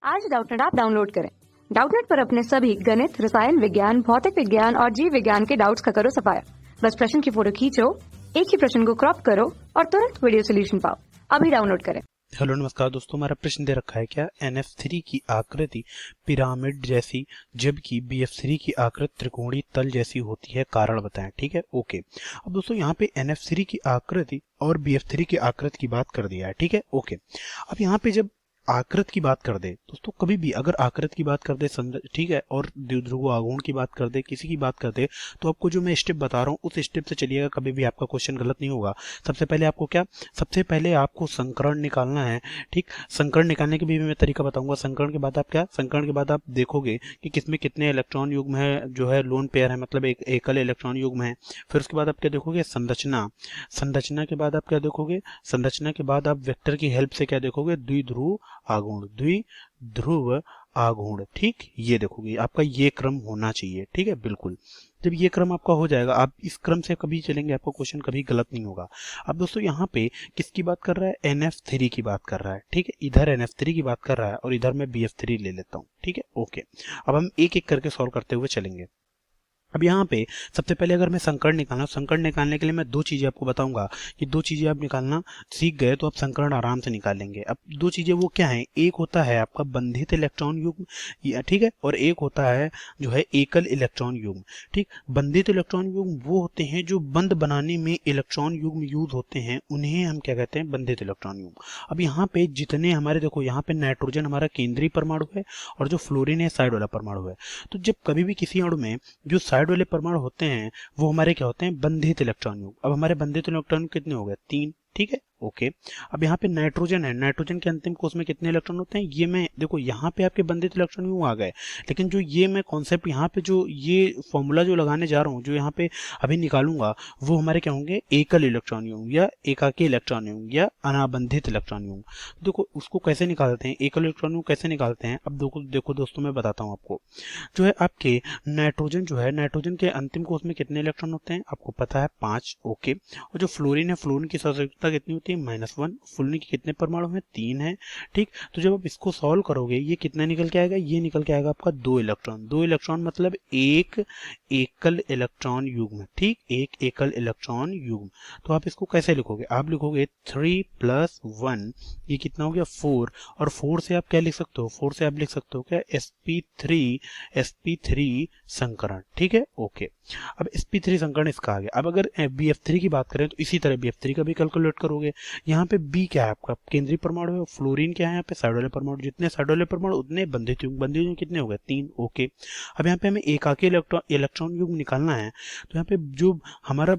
आज Doubtnut app download करें। Doubtnut पर अपने सभी गणित, रसायन विज्ञान, भौतिक विज्ञान और जीव विज्ञान के डाउट्स का करो सफाया। बस प्रश्न की फोटो खींचो, एक ही प्रश्न को क्रॉप करो और तुरंत वीडियो सोल्यूशन पाओ। अभी डाउनलोड करें। हेलो नमस्कार दोस्तों, हमारा प्रश्न दे रखा है क्या NF3 की आकृति पिरामिड जैसी जबकि BF3 की आकृति त्रिकोणीय तल जैसी होती है, कारण बताएं। ठीक है, ओके। अब दोस्तों यहाँ पे NF3 की आकृति और BF3 की आकृति की बात कर दिया है। ठीक है, ओके। अब यहाँ पे जब आकृति की बात कर दे दोस्तों, कभी भी अगर आकृति की बात कर दे, ठीक है, और द्विध्रुव आघूर्ण की बात कर दे, किसी की बात कर दे, तो आपको जो मैं स्टेप बता रहा हूँ उस स्टेप से चलिएगा, कभी भी आपका क्वेश्चन गलत नहीं होगा। सबसे पहले आपको क्या, सबसे पहले आपको संकरण निकालना है। ठीक, संकरण निकालने के भी मैं तरीका बताऊंगा। संकरण के बाद आप क्या, संकरण के बाद आप देखोगे कि किसमें कितने इलेक्ट्रॉन युग्म है, जो है लोन पेयर है, मतलब एक एकल इलेक्ट्रॉन युग्म है। फिर उसके बाद आप क्या देखोगे, संरचना। संरचना के बाद आप क्या देखोगे, संरचना के बाद आप वेक्टर की हेल्प से क्या देखोगे, द्विध्रुव आघूर्ण, द्विध्रुव आघूर्ण। ठीक, ये देखोगे, आपका ये क्रम होना चाहिए। ठीक है, बिल्कुल। जब ये क्रम आपका हो जाएगा, आप इस क्रम से कभी चलेंगे, आपका क्वेश्चन कभी गलत नहीं होगा। अब दोस्तों यहाँ पे किसकी बात कर रहा है, NF3 की बात कर रहा है। ठीक है, इधर NF3 की बात कर रहा है और इधर मैं BF3 ले लेता हूँ। ठीक है, ओके। अब हम एक एक करके सॉल्व करते हुए चलेंगे। अब यहाँ पे सबसे पहले अगर मैं संकर्ण निकालना, संकर्ण निकालने के लिए मैं दो चीजें आपको बताऊंगा कि दो चीजें आप निकालना सीख गए तो आप संकर्ण आराम से निकाल लेंगे। अब दो चीजें वो क्या है, एक होता है आपका बंधित इलेक्ट्रॉन युग्म, ठीक है, और एक होता है जो है एकल इलेक्ट्रॉन युग्म। ठीक, बंधित इलेक्ट्रॉन युग्म वो होते हैं जो बंध बनाने में इलेक्ट्रॉन युग्म यूज होते हैं, उन्हें हम क्या कहते हैं, बंधित इलेक्ट्रॉन युग्म। अब यहाँ पे जितने हमारे, देखो यहाँ पे नाइट्रोजन हमारा केंद्रीय परमाणु है और जो फ्लोरीन है साइड वाला परमाणु है। तो जब कभी भी किसी अणु में जो साइड वाले परमाणु होते हैं वो हमारे क्या होते हैं, बंधित इलेक्ट्रॉन युग्म। अब हमारे बंधित इलेक्ट्रॉन कितने हो गए, 3। ठीक है, ओके। अब यहाँ पे नाइट्रोजन है, नाइट्रोजन के अंतिम कोश में कितने इलेक्ट्रॉन होते हैं, ये मैं देखो यहाँ पे आपके बंधित इलेक्ट्रॉन युग्म आ गए, लेकिन जो ये मैं कॉन्सेप्ट यहाँ पे जो ये फॉर्मूला जो लगाने जा रहा हूँ, जो यहाँ पे अभी निकालूंगा, वो हमारे क्या होंगे, एकल इलेक्ट्रॉन युग्म या एकाकी इलेक्ट्रॉन युग्म या अनाबंधित इलेक्ट्रॉन युग्म। देखो उसको कैसे निकालते हैं, एकल इलेक्ट्रॉन युग्म कैसे निकालते हैं। अब देखो दोस्तों, मैं बताता हूँ आपको। जो है आपके नाइट्रोजन जो है, नाइट्रोजन के अंतिम कोश में कितने इलेक्ट्रॉन होते हैं, आपको पता है 5, ओके। और जो फ्लोरीन है, फ्लोरीन की सौष्ठवता कितनी होती है, -1। फ्लोरीन के कितने परमाणु हैं, 3 है। ठीक, तो जब आप इसको सॉल्व करोगे ये कितना निकल के आएगा, ये निकल के आएगा आपका 2 इलेक्ट्रॉन। 2 इलेक्ट्रॉन मतलब एक एकल इलेक्ट्रॉन युग्म। ठीक, एक एकल इलेक्ट्रॉन युग्म। तो आप इसको कैसे लिखोगे, आप लिखोगे 3 + 1, ये कितना हो गया, 4। और 4 से आप क्या लिख सकते हो, 4 से आप लिख सकते हो क्या, sp3 संकरण। ठीक है, ओके। अब sp3 संकरण इसका आ गया। अब अगर BF3 की बात करें तो इसी तरह BF3 का भी कैलकुलेट करोगे। यहाँ पे B क्या है आपका, केंद्रीय परमाणु है, फ्लोरीन क्या है यहाँ पे, साइड वाले परमाणु। जितने साइड वाले परमाणु उतने बंधित युग्म, बंधित युग्म कितने हो गए, 3, ओके। अब यहाँ पे हमें एकाकी इलेक्ट्रॉन युग्म निकालना है, तो यहाँ पे जो हमारा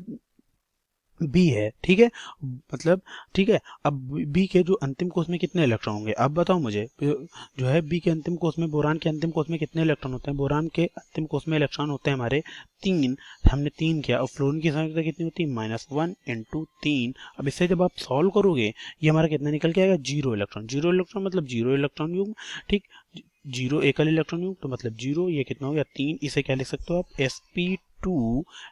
बी है, ठीक है, मतलब ठीक है। अब बी के जो अंतिम कोश में कितने इलेक्ट्रॉन होंगे, अब बताओ मुझे। जो है बी के अंतिम कोश में, बोरान के अंतिम कोश में कितने इलेक्ट्रॉन होते हैं, बोरान के अंतिम कोश में इलेक्ट्रॉन होते हैं हमारे 3। हमने 3 किया। और फ्लोरीन की संख्या कितनी होती है, -1 × 3। अब इससे जब आप सॉल्व करोगे ये हमारा कितना निकल के आएगा, 0 इलेक्ट्रॉन। 0 इलेक्ट्रॉन मतलब 0 इलेक्ट्रॉन युग्म। ठीक, 0 एकल इलेक्ट्रॉन युग्म तो मतलब 0, ये कितना हो गया, 3। इसे क्या लिख सकते हो आप,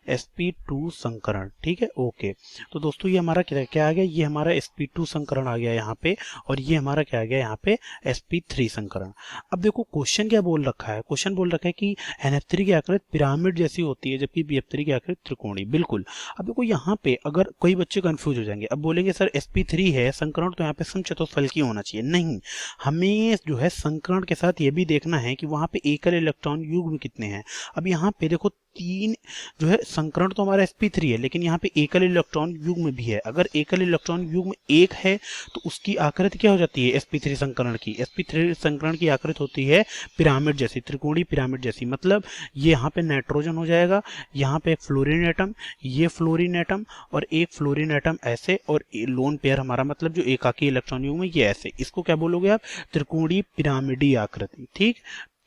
sp2 संकरण। ठीक है, ओके। तो दोस्तों ये हमारा क्या आ गया, ये हमारा sp2 संकरण आ गया यहाँ पे, और ये हमारा क्या आ गया यहाँ पे, sp3 संकरण। अब देखो क्वेश्चन क्या बोल रखा है, क्वेश्चन बोल रखा है कि NF3 की आकृति पिरामिड जैसी होती है जबकि BF3 की आकृति त्रिकोणीय। बिल्कुल। अब देखो यहाँ पे अगर कोई बच्चे कंफ्यूज हो जाएंगे, अब बोलेंगे सर sp3 है संकरण तो यहाँ पे समचतुष्फलकीय होना चाहिए। नहीं, हमें जो है संकरण के साथ ये भी देखना है कि वहां पे एकल इलेक्ट्रॉन युग्म कितने हैं। अब यहाँ पे देखो 3 जो है, संकरण तो हमारा sp3 है, लेकिन यहाँ पे एकल इलेक्ट्रॉन युग्म भी है। अगर एकल इलेक्ट्रॉन युग्म 1 है तो उसकी आकृति क्या हो जाती है, sp3 संकरण की, sp3 संकरण की आकृति होती है पिरामिड जैसी, त्रिकोणीय पिरामिड जैसी। मतलब ये यहाँ पे नाइट्रोजन हो जाएगा, यहाँ पे एक फ्लोरीन एटम, ये फ्लोरीन एटम और एक फ्लोरीन एटम ऐसे, और लोन पेयर हमारा मतलब जो एकाकी इलेक्ट्रॉन युग्म है ये ऐसे। इसको क्या बोलोगे आप, त्रिकोणीय पिरामिडी आकृति। ठीक,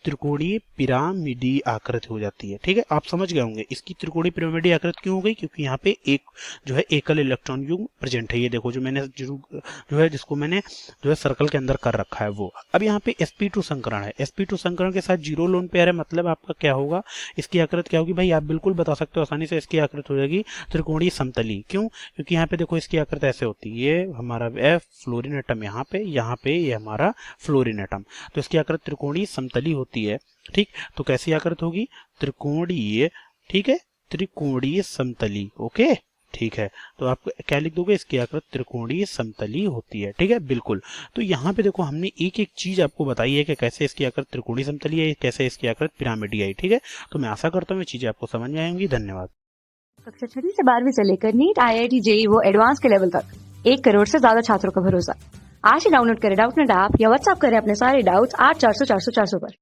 त्रिकोणीय पिरामिडीय आकृति हो जाती है। ठीक है, आप समझ गए होंगे इसकी त्रिकोणीय पिरामिडीय आकृति क्यों हो गई, क्योंकि यहाँ पे एक जो है एकल इलेक्ट्रॉन युग्म प्रेजेंट है। ये देखो जो मैंने जो है जिसको मैंने जो है सर्कल के अंदर कर रखा है वो। अब यहाँ पे sp2 संकरण है, sp2 संकरण के साथ 0 लोन पेयर है, मतलब आपका क्या होगा, इसकी आकृति क्या होगी भाई, आप बिल्कुल बता सकते हो आसानी से, इसकी आकृति हो जाएगी त्रिकोणीय समतली। क्यों, क्योंकि यहाँ पे देखो इसकी आकृति ऐसे होती है, ये हमारा फ्लोरीन एटम यहाँ पे ये हमारा फ्लोरीन एटम, तो इसकी आकृति त्रिकोणीय समतली होती है। ठीक, तो कैसी आकृति होगी, त्रिकोणीय, ठीक है, त्रिकोणीय समतली। ओके, ठीक है, तो आप क्या लिख दोगे, इसकी आकृति त्रिकोणीय समतली होती है। ठीक है, बिल्कुल। तो यहाँ पे देखो हमने एक एक चीज आपको बताई है कि कैसे इसकी आकृति त्रिकोणीय समतली है, कैसे इसकी आकृति पिरामिडीय है। ठीक है, तो मैं आशा करता हूँ ये चीजें आपको समझ में आएंगी। धन्यवाद। कक्षा 6वीं से 12वीं से लेकर नीट, IIT, JEE वो एडवांस के लेवल तक 1 करोड़ से ज्यादा छात्रों का भरोसा। आज ही डाउनलोड करें डाउटनेट ऐप या व्हाट्सएप करें अपने सारे डाउट्स 8400 400 400 पर।